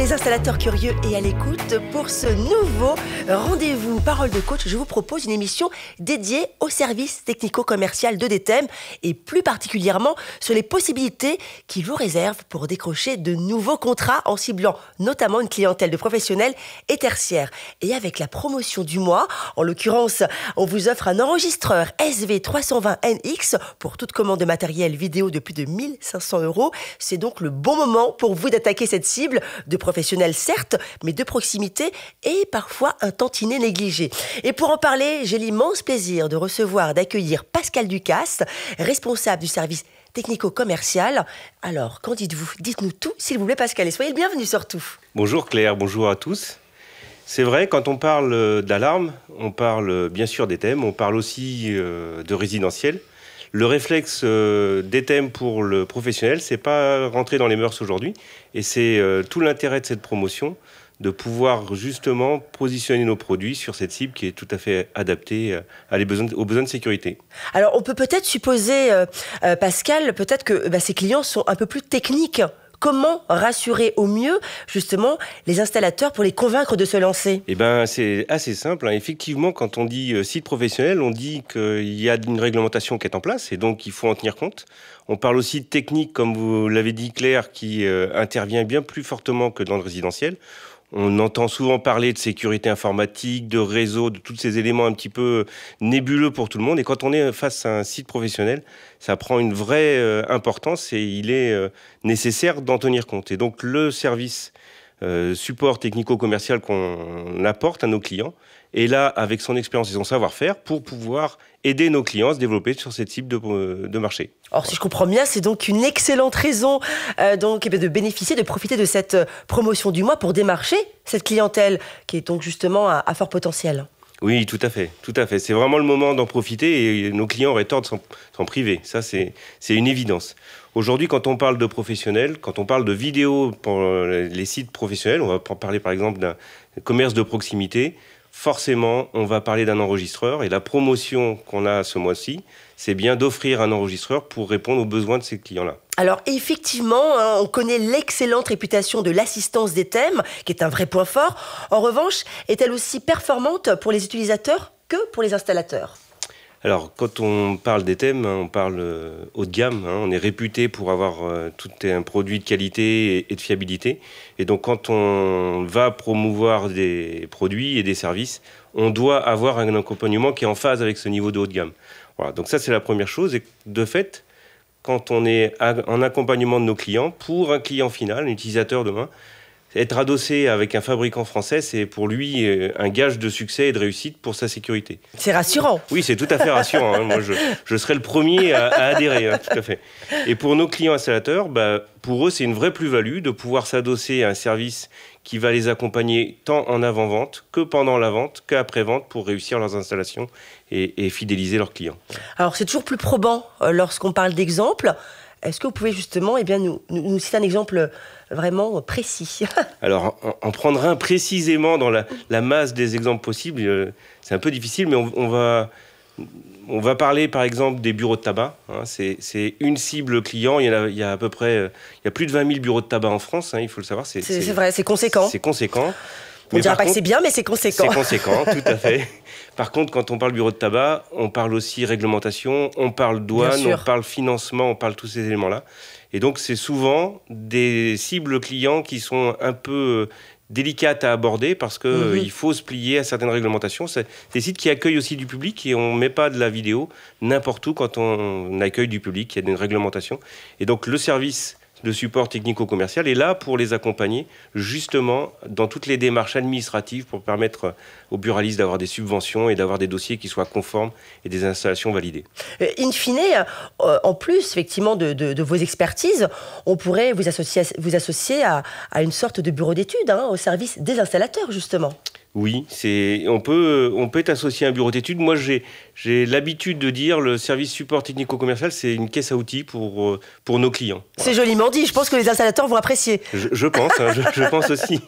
les installateurs curieux et à l'écoute, pour ce nouveau rendez-vous Parole de coach, je vous propose une émission dédiée au service technico-commercial de DTM et plus particulièrement sur les possibilités qu'il vous réserve pour décrocher de nouveaux contrats en ciblant notamment une clientèle de professionnels et tertiaires. Et avec la promotion du mois, en l'occurrence, on vous offre un enregistreur SV320NX pour toute commande de matériel vidéo de plus de 1500 €. C'est donc le bon moment pour vous d'attaquer cette cible de professionnels certes, mais de proximité et parfois un tantinet négligé. Et pour en parler, j'ai l'immense plaisir de recevoir, d'accueillir Pascal Ducasse, responsable du service technico-commercial. Alors, qu'en dites-vous? Dites-nous tout, s'il vous plaît, Pascal, et soyez le bienvenu surtout. Bonjour Claire, bonjour à tous. C'est vrai, quand on parle d'alarme, on parle bien sûr des thèmes, on parle aussi de résidentiel. Le réflexe des thèmes pour le professionnel, c'est pas rentrer dans les mœurs aujourd'hui. Et c'est tout l'intérêt de cette promotion, de pouvoir justement positionner nos produits sur cette cible qui est tout à fait adaptée aux besoins de sécurité. Alors, on peut peut-être supposer, Pascal, peut-être que ces clients sont un peu plus techniques. Comment rassurer au mieux, justement, les installateurs pour les convaincre de se lancer? Eh ben, c'est assez simple. Effectivement, quand on dit site professionnel, on dit qu'il y a une réglementation qui est en place et donc il faut en tenir compte. On parle aussi de technique, comme vous l'avez dit Claire, qui intervient bien plus fortement que dans le résidentiel. On entend souvent parler de sécurité informatique, de réseau, de tous ces éléments un petit peu nébuleux pour tout le monde. Et quand on est face à un site professionnel, ça prend une vraie importance et il est nécessaire d'en tenir compte. Et donc le service support technico-commercial qu'on apporte à nos clients est là avec son expérience et son savoir-faire pour pouvoir aider nos clients à se développer sur cette cible de marché. Or, si je comprends bien, c'est donc une excellente raison de bénéficier, de profiter de cette promotion du mois pour démarcher cette clientèle qui est donc justement à fort potentiel. Oui, tout à fait, tout à fait. C'est vraiment le moment d'en profiter et nos clients auraient tort de s'en priver. Ça, c'est une évidence. Aujourd'hui, quand on parle de professionnels, quand on parle de vidéos pour les sites professionnels, on va parler par exemple d'un commerce de proximité, forcément, on va parler d'un enregistreur. Et la promotion qu'on a ce mois-ci, c'est bien d'offrir un enregistreur pour répondre aux besoins de ces clients-là. Alors effectivement, on connaît l'excellente réputation de l'assistance des thèmes, qui est un vrai point fort. En revanche, est-elle aussi performante pour les utilisateurs que pour les installateurs? Alors, quand on parle des thèmes, on parle haut de gamme. On est réputé pour avoir tout un produit de qualité et de fiabilité. Et donc, quand on va promouvoir des produits et des services, on doit avoir un accompagnement qui est en phase avec ce niveau de haut de gamme. Voilà, donc ça, c'est la première chose. Et de fait, quand on est en accompagnement de nos clients, pour un client final, un utilisateur demain, être adossé avec un fabricant français, c'est pour lui un gage de succès et de réussite pour sa sécurité. C'est rassurant. Oui, c'est tout à fait rassurant. Moi, je serais le premier à adhérer, tout à fait. Et pour nos clients installateurs, pour eux, c'est une vraie plus-value de pouvoir s'adosser à un service qui va les accompagner tant en avant-vente que pendant la vente, qu'après-vente pour réussir leurs installations et fidéliser leurs clients. Alors, c'est toujours plus probant lorsqu'on parle d'exemples. Est-ce que vous pouvez justement nous citer un exemple vraiment précis? Alors, en prendre un précisément dans la masse des exemples possibles, c'est un peu difficile, mais on va parler par exemple des bureaux de tabac. C'est une cible client. Il y a à peu près plus de 20 000 bureaux de tabac en France, il faut le savoir. C'est vrai, c'est conséquent. C'est conséquent. On ne dira pas que c'est bien, mais c'est conséquent. C'est conséquent, tout à fait. Par contre, quand on parle bureau de tabac, on parle aussi réglementation, on parle douane, on parle financement, on parle tous ces éléments-là. Et donc, c'est souvent des cibles clients qui sont un peu délicates à aborder parce qu'il faut se plier à certaines réglementations. C'est des sites qui accueillent aussi du public et on ne met pas de la vidéo n'importe où quand on accueille du public. Il y a une réglementation. Et donc, le service de support technico-commercial est là pour les accompagner justement dans toutes les démarches administratives pour permettre aux buralistes d'avoir des subventions et d'avoir des dossiers qui soient conformes et des installations validées. In fine, en plus effectivement de vos expertises, on pourrait vous associer à une sorte de bureau d'études au service des installateurs justement. Oui, on peut être associé à un bureau d'études. Moi, j'ai l'habitude de dire le service support technico-commercial, c'est une caisse à outils pour nos clients. C'est joliment dit. Je pense que les installateurs vont apprécier. Je pense. Je pense aussi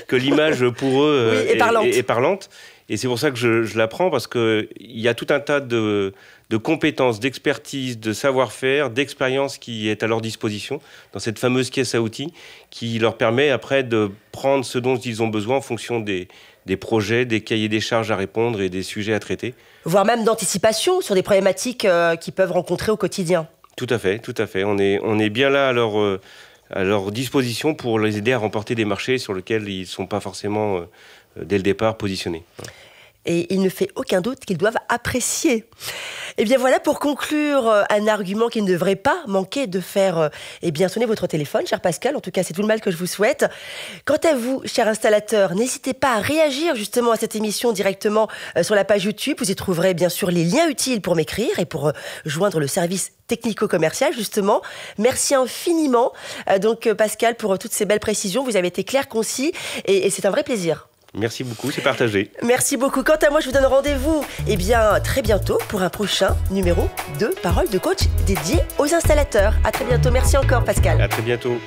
que l'image pour eux est parlante. Et c'est pour ça que je la prends, parce qu'il y a tout un tas de de compétences, d'expertise, de savoir-faire, d'expérience qui est à leur disposition dans cette fameuse caisse à outils qui leur permet après de prendre ce dont ils ont besoin en fonction des projets, des cahiers des charges à répondre et des sujets à traiter. Voire même d'anticipation sur des problématiques qu'ils peuvent rencontrer au quotidien. Tout à fait, tout à fait. On est bien là à leur disposition pour les aider à remporter des marchés sur lesquels ils ne sont pas forcément, dès le départ, positionnés. Et il ne fait aucun doute qu'ils doivent apprécier. Et bien voilà, pour conclure, un argument qui ne devrait pas manquer de faire sonner votre téléphone, cher Pascal. En tout cas, c'est tout le mal que je vous souhaite. Quant à vous, cher installateur, n'hésitez pas à réagir justement à cette émission directement sur la page YouTube. Vous y trouverez bien sûr les liens utiles pour m'écrire et pour joindre le service technico-commercial, justement. Merci infiniment, donc Pascal, pour toutes ces belles précisions. Vous avez été clair, concis et c'est un vrai plaisir. Merci beaucoup, c'est partagé. Merci beaucoup. Quant à moi, je vous donne rendez-vous très bientôt pour un prochain numéro de Parole de coach dédié aux installateurs. À très bientôt. Merci encore, Pascal. À très bientôt.